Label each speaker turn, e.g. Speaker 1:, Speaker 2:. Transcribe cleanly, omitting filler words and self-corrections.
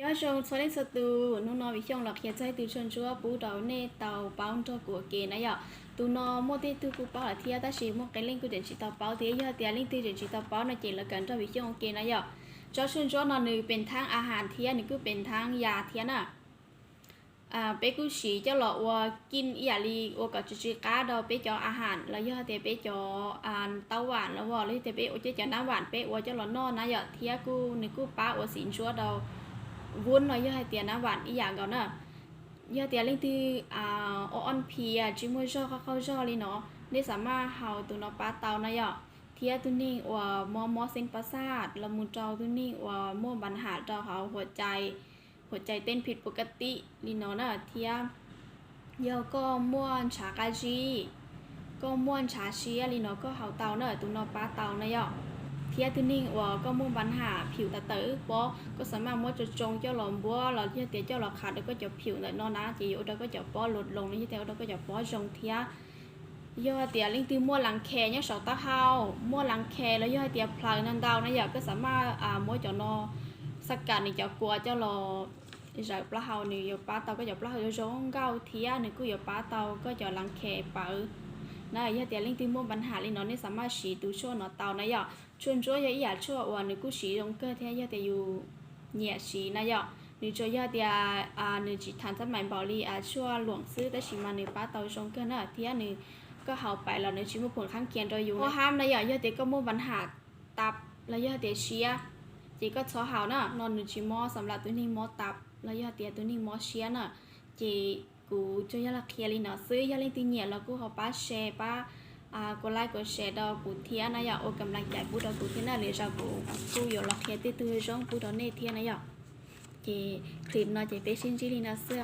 Speaker 1: Hello chồng, số đến số tu, nó nói với chồng là khi chơi từ chân chúa bố đầu nè tàu bao cho của kề này ạ. Tu nó mua tiền tu cụ bao là thia ta chỉ mua cái linh của điện chỉ tàu bao thế giờ tiền linh từ điện chỉ tàu bao nó chỉ là cần cho với chồng kề này ạ. Cho chân chúa nó nữเป็นทางอาหารเทียนึกคือเป็นทางยาเทียน่ะเป๊กกูสีเจ้าหล่อว่ากินอย่าลีว่ากับจุก้าดอกเป๊กจออาหารแล้วย่อเตเป๊กจอเต้าหวานแล้วว่าเลยเตเป๊กโอเจ๊จอน้ำหวานเป๊กว่าเจ้าหล่อนอนนะอย่าเทียกูนึกกูป้าว่าสินชัวดอกวุ้นเราย่อให้เตียน้ำหวานอีอย่างก่อนน่ะย่อเตียเล่นที่ออนพีจิมวยชอเข้าชอเลยเนาะได้สามารถเฮาตัวเนาะป้าเตานะย่อเทียตัวนี้ว่ามอเส้นประสาทละมุนเจ้าตัวนี้ว่ามั่วปัญหาเจ้าเขาหัวใจเต้นผิดปกติลีนอน่ะเทียเยาก็ม่วนชากาจีก็ม่วนชาเชียลีนอก็เฮาเตาเนอะตุนอป้าเตานะยอเทียตุนิ่งว่าก็ม่วนปัญหาผิวตะเต๋อปอก็สามารถมั่วจะจงเจ้าหลอมบัวเราเทียเตียเจ้าหลอขาดแล้วก็จะผิวแต่นอนะจีอยู่แล้วก็จะป้อลดลงนี่เทียแล้วก็จะป้อจงเทียย่อเตียลิงตีมั่วหลังแคเนี่ยสองตาเฮามั่วหลังแคแล้วย่อเตียพลายนันดาวนะยอก็สามารถมั่วจะนอสกัดนี่จะกลัวเจ้าหลอrồi pla hào này giờ pá tàu có giờ pla hào giống gạo thía này cứ giờ pá tàu có giờ lăng khe bảo này giờ tiền linh tinh mua bản hạ linh nó nên sắm mà xí túi cho nó tàu này giờ chuyên cho giờ giờ cho và này cứ xí trong cơ thế giờ tiềnอยู่nhẹ xí này giờ nếu cho giờ tiền nếu chỉ thành ra mảnh bảo li cho luồng sưแต่chỉ mà nếu pá tàu trong cơ nữa thía nếuก็เฮาไปแล้วnếu chỉ muaผลข้างเคียงโดยอยู่พอห้ามนะgiờ tiềnก็mua bản hạตับแล้วgiờ tiền xí chỉ có số hào nữa non nếu chỉ mua สำหรับตัวนี้muaตับแล้วยอดเตียตัวนี้มอเชียน่ะจีกูจะยาละเคลียร์ลินซื้อยาเล่นตีเนี่ยแล้วกูเขาป้าแชร์ป้ากดไลค์กดแชร์ดอกกูเทียนะอย่าโอกำลังใจกูดอกกูเทียน่ะเลยจะกูอยู่ละเคลียร์ตื้อๆจ้องกูดอกเนเทียนะอย่าจีคลิปน่ะจีไปชินจีลินซื้อ